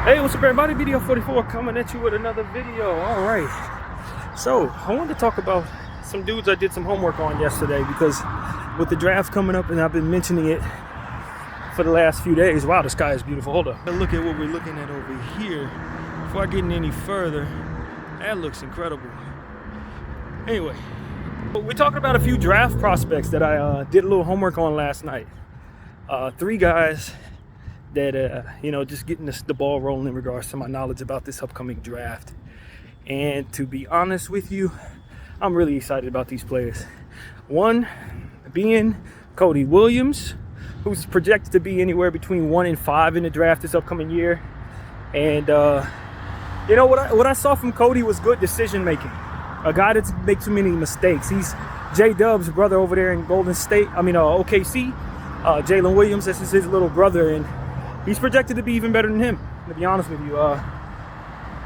Hey, what's up everybody? Video 44 coming at you with another video. Alright. So, I wanted to talk about some dudes I did some homework on yesterday because with the draft coming up and I've been mentioning it for the last few days. Wow, the sky is beautiful. Hold up. Look at what we're looking at over here. Before I get any further, that looks incredible. Anyway, we're talking about a few draft prospects that I did a little homework on last night. 3 guys that, just getting the ball rolling in regards to my knowledge about this upcoming draft. And to be honest with you, I'm really excited about these players. One being Cody Williams, who's projected to be anywhere between 1 and 5 in the draft this upcoming year. And, what I saw from Cody was good decision making. A guy that doesn't make too many mistakes. He's J-Dub's brother over there in OKC. Jalen Williams, this is his little brother, and he's projected to be even better than him, to be honest with you.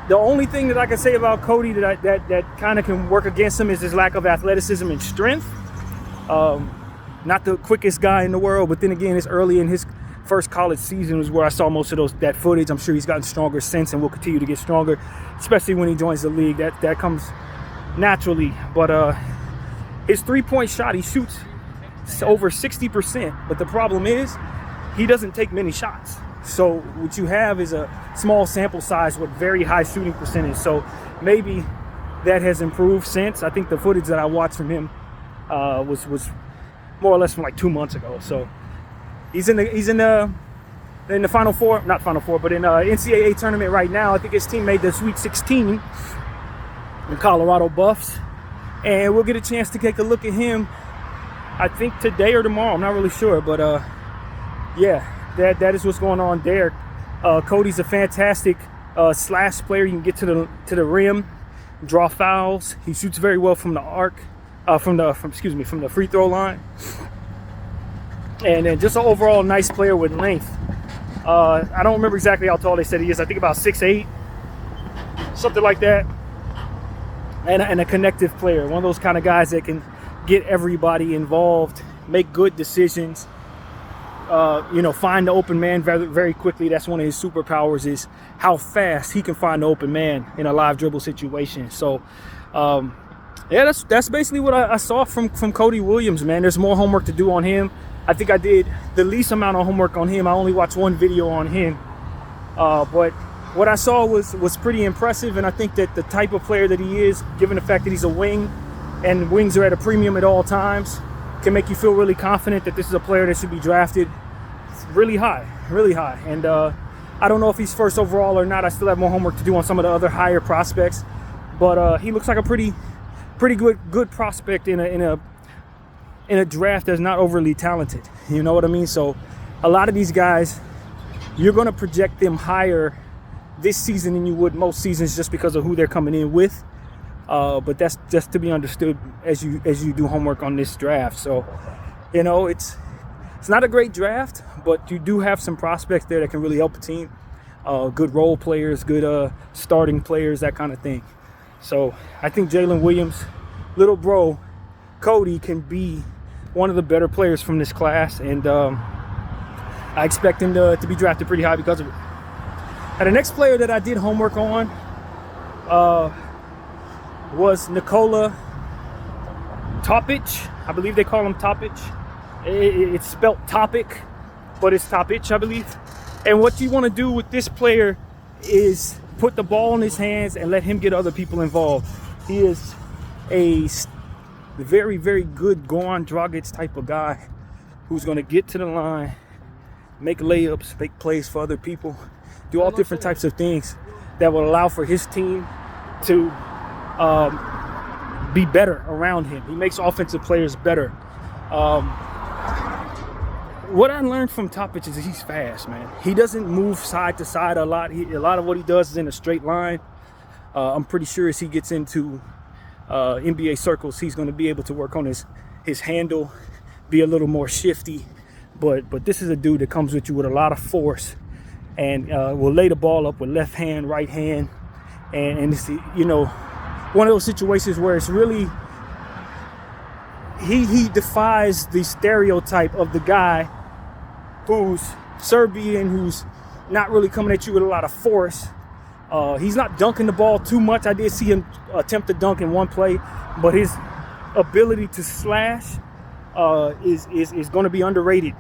The only thing that I can say about Cody that kind of can work against him is his lack of athleticism and strength. Not the quickest guy in the world, but then again, it's early in his first college season was where I saw most of that footage. I'm sure he's gotten stronger since and will continue to get stronger, especially when he joins the league. That comes naturally. But his three-point shot, he shoots over 60%. But the problem is he doesn't take many shots. So what you have is a small sample size with very high shooting percentage. So maybe that has improved since. I think the footage that I watched from him was more or less from like 2 months ago. So he's in the Final Four, not Final Four, but in NCAA tournament right now. I think his team made the Sweet 16 in Colorado Buffs, and we'll get a chance to take a look at him. I think today or tomorrow. I'm not really sure, but yeah. That is what's going on there. Cody's a fantastic slash player. You can get to the rim, draw fouls. He shoots very well from the arc, from the free throw line. And then just an overall nice player with length. I don't remember exactly how tall they said he is. I think about 6'8", something like that. And a connective player, one of those kind of guys that can get everybody involved, make good decisions. Find the open man very, very quickly. That's one of his superpowers, is how fast he can find the open man in a live dribble situation. So, that's basically what I saw from Cody Williams, man. There's more homework to do on him. I think I did the least amount of homework on him. I only watched one video on him. But what I saw was pretty impressive, and I think that the type of player that he is, given the fact that he's a wing, and wings are at a premium at all times, can make you feel really confident that this is a player that should be drafted really high. And I don't know if he's first overall or not. I still have more homework to do on some of the other higher prospects, but he looks like a pretty good prospect in a draft that's not overly talented. You know what I mean? So a lot of these guys, you're going to project them higher this season than you would most seasons just because of who they're coming in with. But that's just to be understood as you do homework on this draft. So, it's not a great draft, but you do have some prospects there that can really help a team. Good role players, good starting players, that kind of thing. So I think Jalen Williams, little bro, Cody, can be one of the better players from this class, and I expect him to be drafted pretty high because of it. Now, the next player that I did homework on was Nikola Topić. I believe they call him Topić. It's spelt Topic, but it's Topić, I believe. And what you want to do with this player is put the ball in his hands and let him get other people involved. He is a very, very good Goran Dragic type of guy who's going to get to the line, make layups, make plays for other people, do all different types of things that will allow for his team to be better around him. He makes offensive players better. What I learned from Topić is that he's fast, man. He doesn't move side to side a lot. A lot of what he does is in a straight line. I'm pretty sure as he gets into NBA circles, he's going to be able to work on his handle, be a little more shifty. But this is a dude that comes with you with a lot of force and will lay the ball up with left hand, right hand. And it's, one of those situations where it's really, he defies the stereotype of the guy who's Serbian, who's not really coming at you with a lot of force. He's not dunking the ball too much. I did see him attempt to dunk in one play, but his ability to slash is going to be underrated.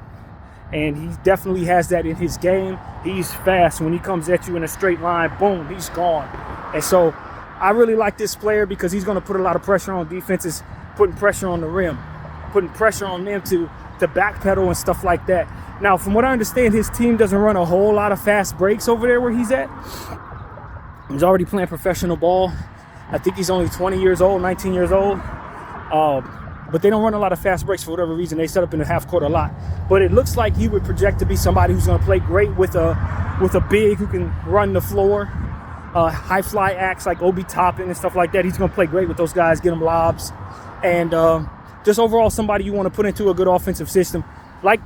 And he definitely has that in his game. He's fast. When he comes at you in a straight line, boom, he's gone. And so I really like this player because he's going to put a lot of pressure on defenses, putting pressure on the rim, putting pressure on them to backpedal and stuff like that. Now, from what I understand, his team doesn't run a whole lot of fast breaks over there where he's at. He's already playing professional ball. I think he's only 20 years old, 19 years old. But they don't run a lot of fast breaks for whatever reason. They set up in the half court a lot. But it looks like he would project to be somebody who's going to play great with a big who can run the floor. High fly acts like Obi Toppin and stuff like that. He's going to play great with those guys, get them lobs. And just overall somebody you want to put into a good offensive system. Like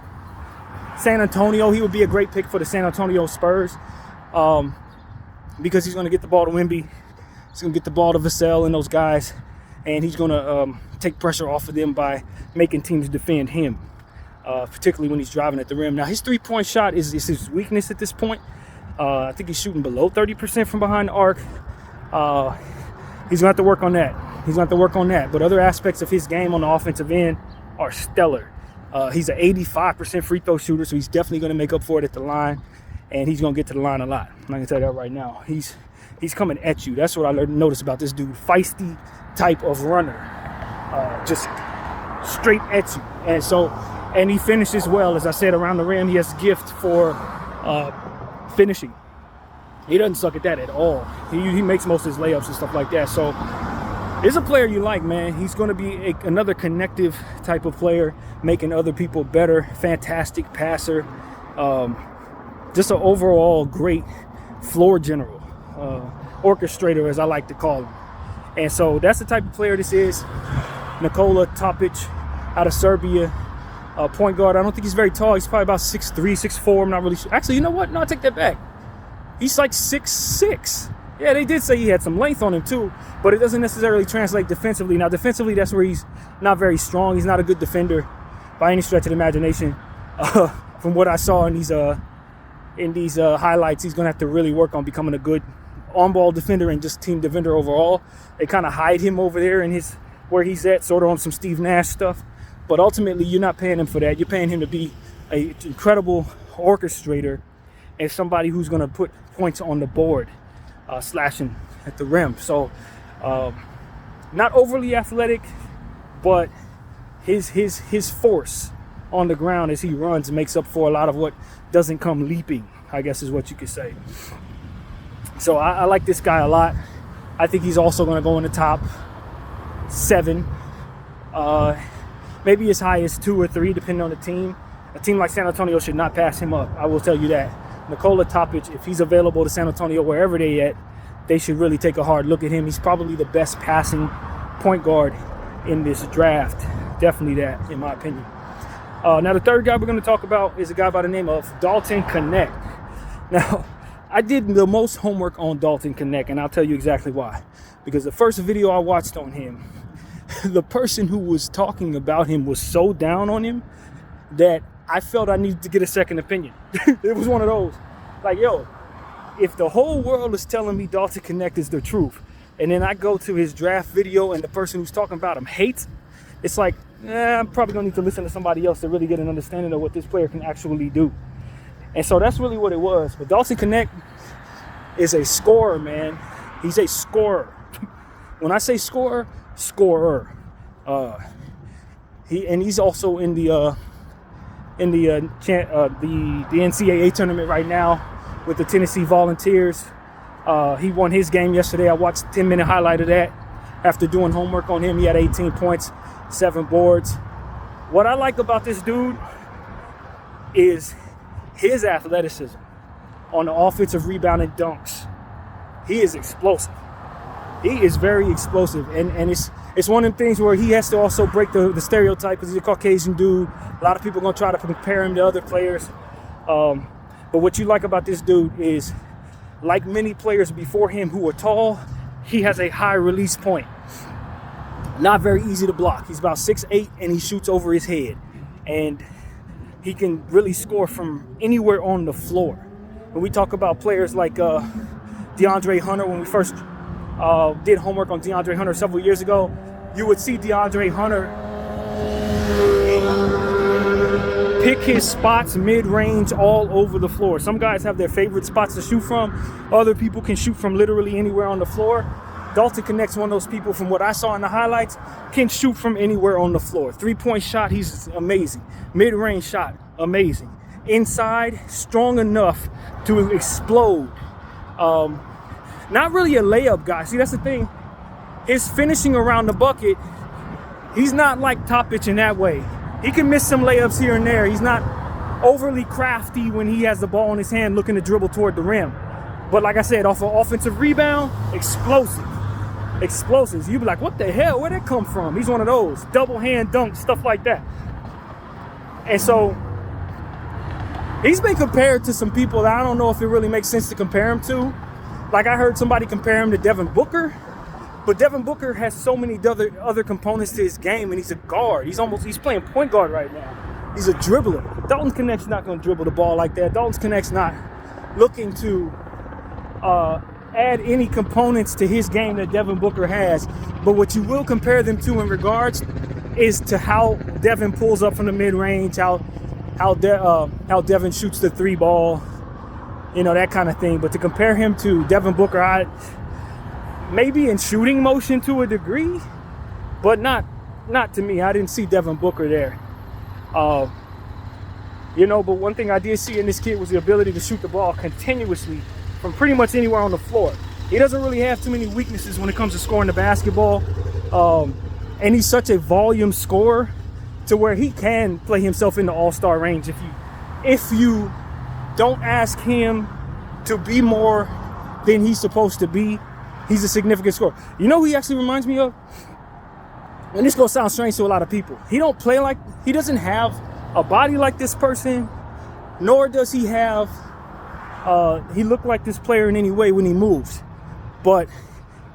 San Antonio, he would be a great pick for the San Antonio Spurs. Because he's going to get the ball to Wemby. He's going to get the ball to Vassell and those guys. And he's going to take pressure off of them by making teams defend him, particularly when he's driving at the rim. Now, his three-point shot is his weakness at this point. I think he's shooting below 30% from behind the arc. He's going to have to work on that. But other aspects of his game on the offensive end are stellar. He's an 85% free throw shooter, so he's definitely going to make up for it at the line. And he's going to get to the line a lot. I'm going to tell you that right now. He's coming at you. That's what I noticed about this dude. Feisty type of runner. Just straight at you. And he finishes well. As I said, around the rim, he has a gift for finishing. He doesn't suck at that at all. He makes most of his layups and stuff like that. So he's a player you like, man. He's going to be another connective type of player, making other people better. Fantastic passer. Just an overall great floor general, orchestrator, as I like to call him. And so that's the type of player this is. Nikola Topić out of Serbia, point guard. I don't think he's very tall. He's probably about 6'3", 6'4". I'm not really sure. Actually, you know what? No, I take that back. He's like 6'6". Yeah, they did say he had some length on him too, but it doesn't necessarily translate defensively. Now, defensively, that's where he's not very strong. He's not a good defender by any stretch of the imagination. From what I saw in these highlights, he's going to have to really work on becoming a good on-ball defender and just team defender overall. They kind of hide him over there in where he's at, sort of on some Steve Nash stuff. But ultimately, you're not paying him for that. You're paying him to be an incredible orchestrator and somebody who's going to put points on the board, slashing at the rim. So, not overly athletic, but his force on the ground as he runs makes up for a lot of what doesn't come leaping, I guess is what you could say. So I like this guy a lot. I think he's also going to go in the top 7, maybe as high as 2 or 3, depending on the team. A team like San Antonio should not pass him up. I will tell you that. Nikola Topić, if he's available to San Antonio, wherever they at, they should really take a hard look at him. He's probably the best passing point guard in this draft. Definitely that, in my opinion. Now, the third guy we're going to talk about is a guy by the name of Dalton Knecht. Now, I did the most homework on Dalton Knecht, and I'll tell you exactly why. Because the first video I watched on him, the person who was talking about him was so down on him that I felt I needed to get a second opinion. It was one of those. Like, yo, if the whole world is telling me Dalton Knecht is the truth, and then I go to his draft video and the person who's talking about him hates, it's like, I'm probably going to need to listen to somebody else to really get an understanding of what this player can actually do. And so that's really what it was. But Dalton Knecht is a scorer, man. He's a scorer. When I say scorer, scorer. He's also in the NCAA tournament right now with the Tennessee Volunteers. He won his game yesterday. I watched a 10-minute highlight of that. After doing homework on him, he had 18 points, 7 boards. What I like about this dude is his athleticism on the offensive rebound and dunks. He is explosive. He is very explosive. And it's one of them things where he has to also break the stereotype because he's a Caucasian dude. A lot of people are going to try to compare him to other players. But what you like about this dude is, like many players before him who are tall, he has a high release point. Not very easy to block. He's about 6'8", and he shoots over his head. And he can really score from anywhere on the floor. when we talk about players like DeAndre Hunter, when we first did homework on DeAndre Hunter several years ago, you would see DeAndre Hunter pick his spots mid-range all over the floor. Some guys have their favorite spots to shoot from. Other people can shoot from literally anywhere on the floor. Dalton Knecht's one of those people, from what I saw in the highlights, can shoot from anywhere on the floor. Three-point shot, he's amazing. Mid-range shot, amazing. Inside, strong enough to explode. Not really a layup guy. See, that's the thing. His finishing around the bucket, he's not like Topić in that way. He can miss some layups here and there. He's not overly crafty when he has the ball in his hand looking to dribble toward the rim. But like I said, off an offensive rebound, explosive. Explosives. You'd be like, what the hell? Where'd that come from? He's one of those. Double hand dunk, stuff like that. And so he's been compared to some people that I don't know if it really makes sense to compare him to. Like I heard somebody compare him to Devin Booker. But Devin Booker has so many other components to his game, and he's a guard. He's playing point guard right now. He's a dribbler. Dalton Knecht's not going to dribble the ball like that. Dalton Knecht's not looking to add any components to his game that Devin Booker has. But what you will compare them to in regards is to how Devin pulls up from the mid-range, how Devin shoots the three ball, that kind of thing. But to compare him to Devin Booker, maybe in shooting motion to a degree, but not to me. I didn't see Devin Booker there. But one thing I did see in this kid was the ability to shoot the ball continuously from pretty much anywhere on the floor. He doesn't really have too many weaknesses when it comes to scoring the basketball. And he's such a volume scorer to where he can play himself into all-star range if you don't ask him to be more than he's supposed to be. He's a significant scorer. You know who he actually reminds me of? And this is going to sound strange to a lot of people. He doesn't have a body like this person, nor does he have, he look like this player in any way when he moves. But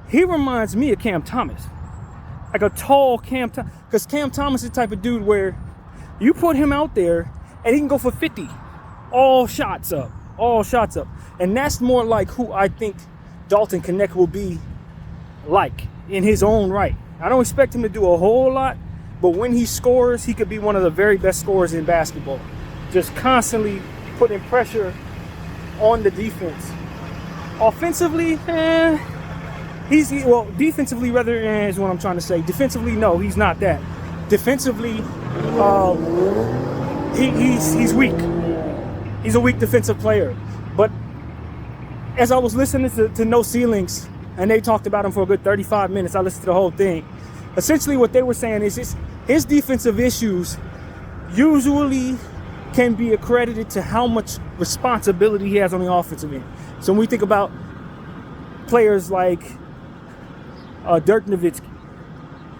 he reminds me of Cam Thomas. Like a tall Cam Thomas. Because Cam Thomas is the type of dude where you put him out there and he can go for 50. All shots up. And that's more like who I think Dalton Knecht will be like in his own right. I don't expect him to do a whole lot, but when he scores, he could be one of the very best scorers in basketball. Just constantly putting pressure on the defense. Offensively, defensively rather is what I'm trying to say. Defensively, no, he's not that. Defensively, he's weak. He's a weak defensive player. But as I was listening to No Ceilings, and they talked about him for a good 35 minutes, I listened to the whole thing. Essentially what they were saying is his defensive issues usually can be accredited to how much responsibility he has on the offensive end. So when we think about players like Dirk Nowitzki,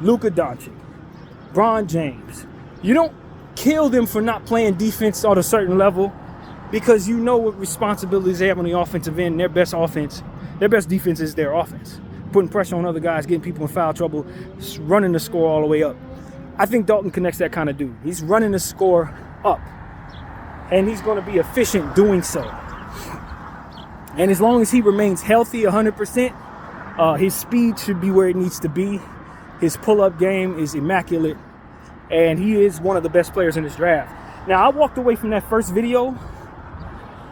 Luka Doncic, Bron James, you don't kill them for not playing defense at a certain level, because you know what responsibilities they have on the offensive end. Their best defense is their offense. Putting pressure on other guys, getting people in foul trouble, running the score all the way up. I think Dalton Knecht's that kind of dude. He's running the score up. And he's going to be efficient doing so. And as long as he remains healthy 100%, his speed should be where it needs to be. His pull-up game is immaculate. And he is one of the best players in this draft. Now, I walked away from that first video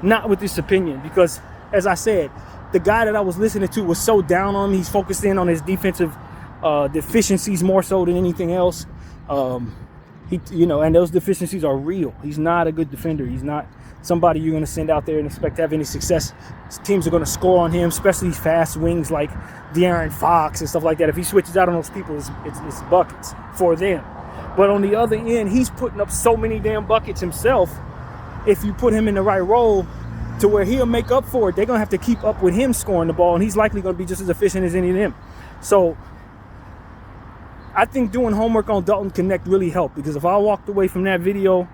not with this opinion, because as I said, the guy that I was listening to was so down on him. He's focused in on his defensive deficiencies more so than anything else. And those deficiencies are real. He's not a good defender. He's not somebody you're going to send out there and expect to have any success. Teams are going to score on him, especially fast wings like De'Aaron Fox and stuff like that. If he switches out on those people, it's buckets for them. But on the other end, he's putting up so many damn buckets himself. If you put him in the right role to where he'll make up for it, they're going to have to keep up with him scoring the ball, and he's likely going to be just as efficient as any of them. So I think doing homework on Dalton Knecht really helped, because if I walked away from that video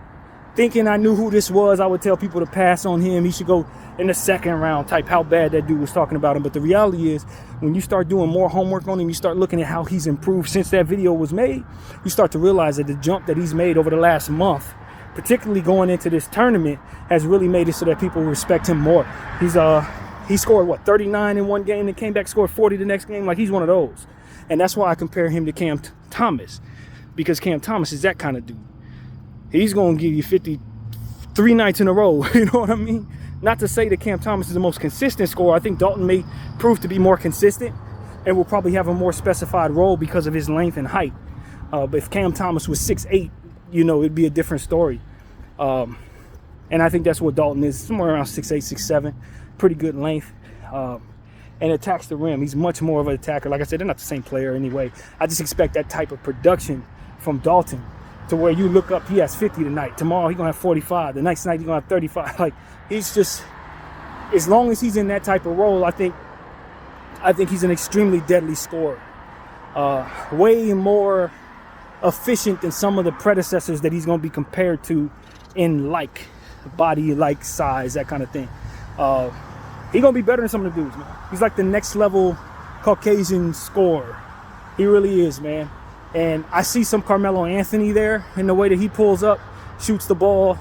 thinking I knew who this was, I would tell people to pass on him. He should go in the second round type, how bad that dude was talking about him. But the reality is, when you start doing more homework on him, you start looking at how he's improved since that video was made, you start to realize that the jump that he's made over the last month particularly going into this tournament, has really made it so that people respect him more. He scored, what, 39 in one game and came back, scored 40 the next game. Like, he's one of those. And that's why I compare him to Cam Thomas, because Cam Thomas is that kind of dude. He's going to give you 50 3 nights in a row. You know what I mean? Not to say that Cam Thomas is the most consistent scorer. I think Dalton may prove to be more consistent and will probably have a more specified role because of his length and height. But if Cam Thomas was 6'8", you know, it'd be a different story. And I think that's what Dalton is, somewhere around 6'8", 6'7", pretty good length. And attacks the rim. He's much more of an attacker. Like I said, they're not the same player anyway. I just expect that type of production from Dalton, to where you look up, he has 50 tonight. Tomorrow he's gonna have 45. The next night he's gonna have 35. Like, he's just, as long as he's in that type of role, I think he's an extremely deadly scorer. Way more efficient than some of the predecessors that he's gonna be compared to in like body, like size, that kind of thing. He's gonna be better than some of the dudes, man. He's like the next level Caucasian scorer. He really is, man. And I see some Carmelo Anthony there in the way that he pulls up, shoots the ball.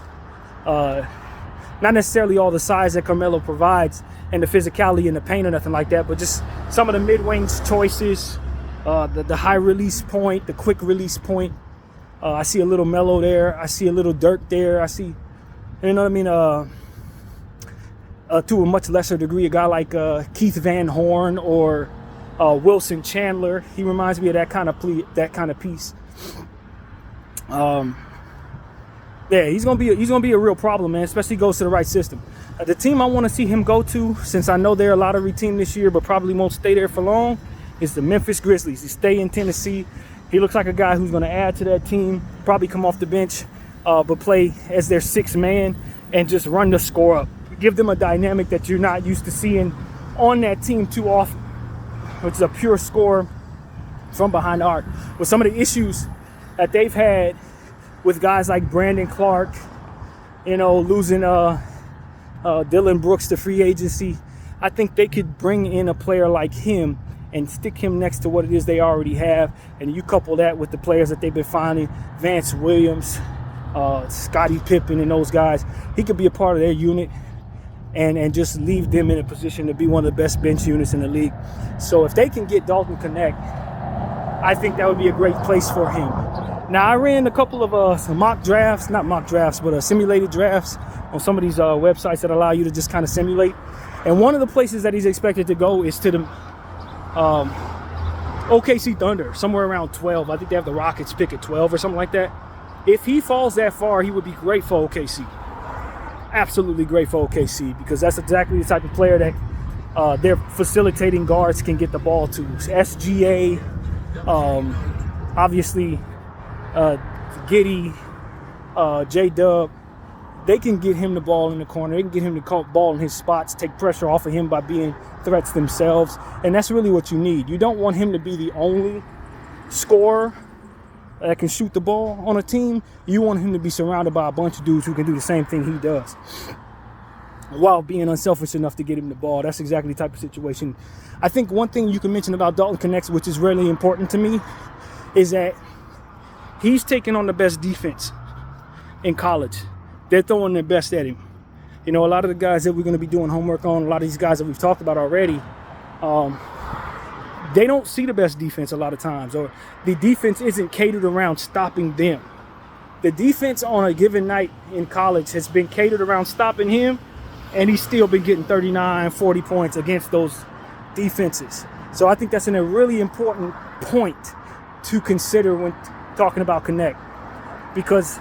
Not necessarily all the size that Carmelo provides and the physicality in the paint or nothing like that, but just some of the mid-range choices, the high release point, the quick release point. I see a little Melo there. I see a little Dirk there. I see, you know what I mean? To a much lesser degree, a guy like Keith Van Horn or Wilson Chandler. He reminds me of that kind of piece. Yeah, he's gonna be a real problem, man. Especially if he goes to the right system. The team I want to see him go to, since I know they're a lottery team this year, but probably won't stay there for long, is the Memphis Grizzlies. He stay in Tennessee. He looks like a guy who's going to add to that team. Probably come off the bench, but play as their sixth man and just run the score up. Give them a dynamic that you're not used to seeing on that team too often, which is a pure scorer from behind the arc. With some of the issues that they've had with guys like Brandon Clark, you know, losing Dylan Brooks to free agency, I think they could bring in a player like him and stick him next to what it is they already have. And you couple that with the players that they've been finding, Vance Williams, Scottie Pippen and those guys, he could be a part of their unit and just leave them in a position to be one of the best bench units in the league. So if they can get Dalton Knecht, I think that would be a great place for him. Now, I ran a couple of some mock drafts, not mock drafts, but simulated drafts on some of these websites that allow you to just kind of simulate. And one of the places that he's expected to go is to the OKC Thunder, somewhere around 12. I think they have the Rockets pick at 12 or something like that. If he falls that far, he would be great for OKC. Absolutely great for OKC, because that's exactly the type of player that their facilitating guards can get the ball to. SGA, obviously Giddey, J-Dub, they can get him the ball in the corner. They can get him the ball in his spots, take pressure off of him by being threats themselves. And that's really what you need. You don't want him to be the only scorer that can shoot the ball on a team. You want him to be surrounded by a bunch of dudes who can do the same thing he does, while being unselfish enough to get him the ball. That's exactly the type of situation. I think one thing you can mention about Dalton Knecht, which is really important to me, is that he's taking on the best defense in college. They're throwing their best at him. You know, a lot of the guys that we're going to be doing homework on, a lot of these guys that we've talked about already, they don't see the best defense a lot of times, or the defense isn't catered around stopping them. The defense on a given night in college has been catered around stopping him, and he's still been getting 39, 40 points against those defenses. So I think that's a really important point to consider when talking about Knecht, because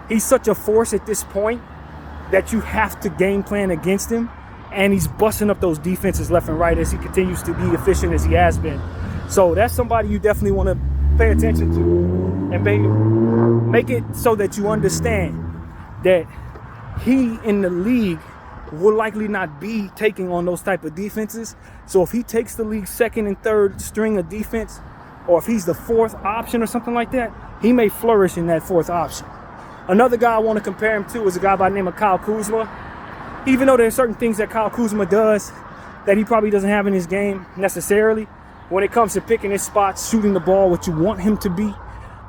he's such a force at this point that you have to game plan against him, and he's busting up those defenses left and right as he continues to be efficient as he has been. So that's somebody you definitely want to pay attention to, and make it so that you understand that he in the league will likely not be taking on those type of defenses. So if he takes the league's second and third string of defense, or if he's the fourth option or something like that, he may flourish in that fourth option. Another guy I want to compare him to is a guy by the name of Kyle Kuzma. Even though there are certain things that Kyle Kuzma does that he probably doesn't have in his game necessarily, when it comes to picking his spots, shooting the ball, what you want him to be,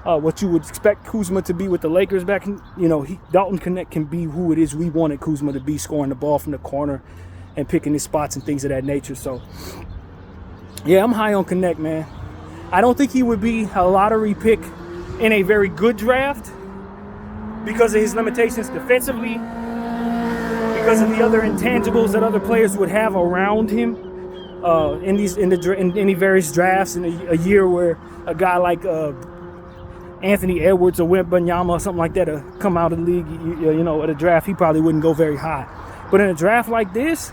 what you would expect Kuzma to be with the Lakers back in, Dalton Knecht can be who it is we wanted Kuzma to be, scoring the ball from the corner and picking his spots and things of that nature. So, yeah, I'm high on Knecht, man. I don't think he would be a lottery pick in a very good draft because of his limitations defensively, because of the other intangibles that other players would have around him in any various drafts. In a year where a guy like Anthony Edwards or Wembanyama or something like that to come out of the league, at a draft, he probably wouldn't go very high. But in a draft like this,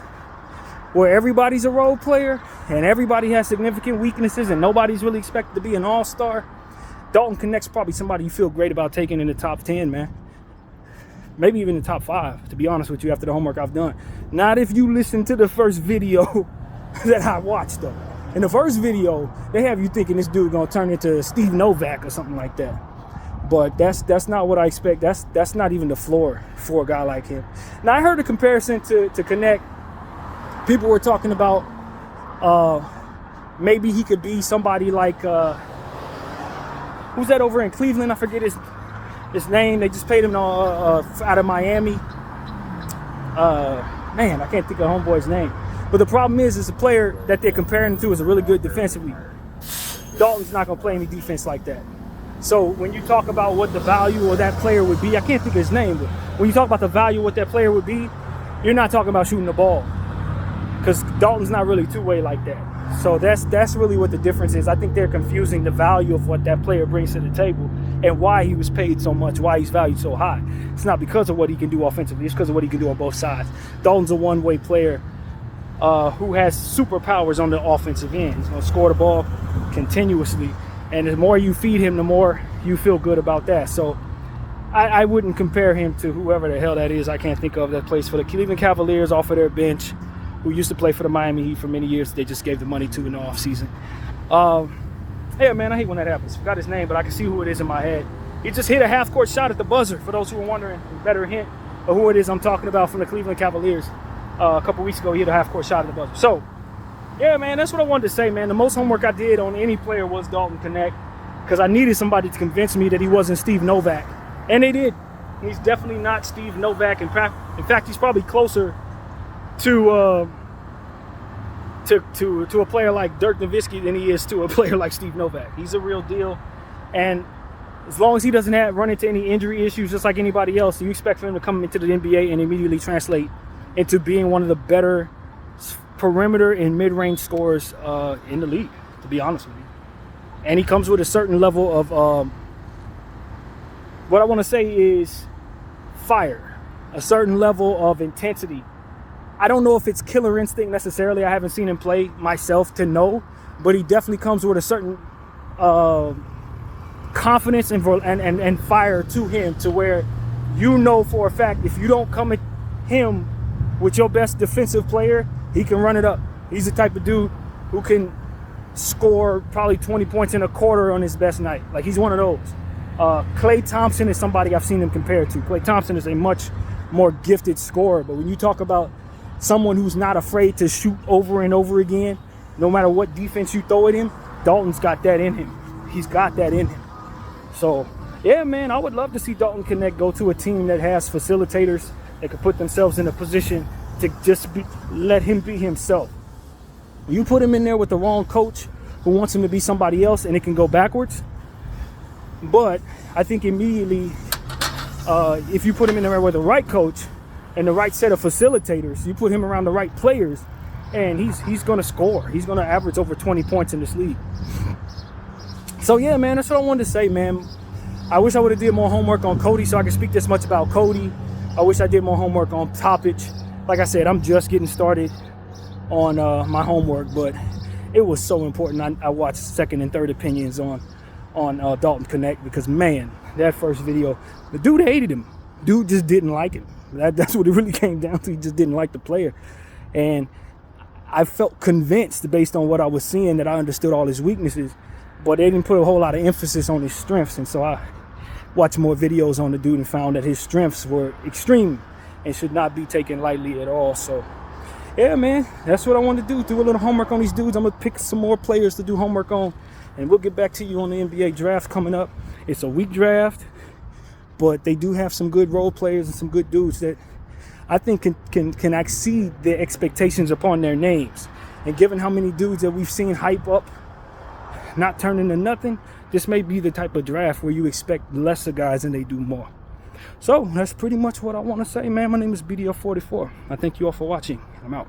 where everybody's a role player and everybody has significant weaknesses and nobody's really expected to be an all-star, Dalton Knecht's probably somebody you feel great about taking in the top 10, man. Maybe even the top 5, to be honest with you, after the homework I've done. Not if you listen to the first video that I watched, though. In the first video, they have you thinking this dude gonna turn into Steve Novak or something like that. But that's not what I expect. That's not even the floor for a guy like him. Now, I heard a comparison to Knecht. People were talking about maybe he could be somebody like who's that over in Cleveland? I forget his name. They just paid him out of Miami. Man, I can't think of homeboy's name. But the problem is a player that they're comparing him to is a really good defensively. Dalton's not going to play any defense like that. So when you talk about what the value of that player would be, I can't think of his name, but when you talk about the value of what that player would be, you're not talking about shooting the ball. Because Dalton's not really two-way like that. So that's really what the difference is. I think they're confusing the value of what that player brings to the table and why he was paid so much, why he's valued so high. It's not because of what he can do offensively. It's because of what he can do on both sides. Dalton's a one-way player who has superpowers on the offensive end. He's going to score the ball continuously. And the more you feed him, the more you feel good about that. So I wouldn't compare him to whoever the hell that is I can't think of that plays for the Cleveland Cavaliers off of their bench, who used to play for the Miami Heat for many years. They just gave the money to in the offseason. Yeah, man, I hate when that happens. Forgot his name, but I can see who it is in my head. He just hit a half-court shot at the buzzer, for those who are wondering. Better hint of who it is I'm talking about from the Cleveland Cavaliers. A couple weeks ago, he hit a half-court shot at the buzzer. So, yeah, man, that's what I wanted to say, man. The most homework I did on any player was Dalton Knecht, because I needed somebody to convince me that he wasn't Steve Novak. And they did. He's definitely not Steve Novak. In fact, he's probably closer to a player like Dirk Nowitzki than he is to a player like Steve Novak. He's a real deal, and as long as he doesn't run into any injury issues just like anybody else, you expect for him to come into the NBA and immediately translate into being one of the better perimeter and mid-range scorers in the league, to be honest with you. And he comes with a certain level of what I want to say is fire, a certain level of intensity. I don't know if it's killer instinct necessarily. I haven't seen him play myself to know, but he definitely comes with a certain confidence and fire to him, to where you know for a fact if you don't come at him with your best defensive player, he can run it up. He's the type of dude who can score probably 20 points in a quarter on his best night. Like, he's one of those. Klay Thompson is somebody I've seen him compared to. Klay Thompson is a much more gifted scorer, but when you talk about someone who's not afraid to shoot over and over again, no matter what defense you throw at him, Dalton's got that in him. He's got that in him. So, yeah, man, I would love to see Dalton Knecht go to a team that has facilitators that could put themselves in a position to just let him be himself. You put him in there with the wrong coach who wants him to be somebody else, and it can go backwards. But I think immediately, if you put him in there with the right coach and the right set of facilitators, you put him around the right players, and he's going to score. He's going to average over 20 points in this league. So, yeah, man, that's what I wanted to say, man. I wish I would have did more homework on Cody so I could speak this much about Cody. I wish I did more homework on Topić. Like I said, I'm just getting started on my homework, but it was so important. I watched second and third opinions on Dalton Knecht, because, man, that first video, the dude hated him. Dude just didn't like him. That's what it really came down to. He just didn't like the player. And I felt convinced, based on what I was seeing, that I understood all his weaknesses, but they didn't put a whole lot of emphasis on his strengths. And so I watched more videos on the dude and found that his strengths were extreme and should not be taken lightly at all. So, yeah, man, that's what I want to do a little homework on these dudes. I'm going to pick some more players to do homework on, and we'll get back to you on the NBA draft coming up. It's a weak draft, but they do have some good role players and some good dudes that I think can exceed the expectations upon their names. And given how many dudes that we've seen hype up, not turn into nothing, this may be the type of draft where you expect lesser guys and they do more. So that's pretty much what I want to say, man. My name is BDL44. I thank you all for watching. I'm out.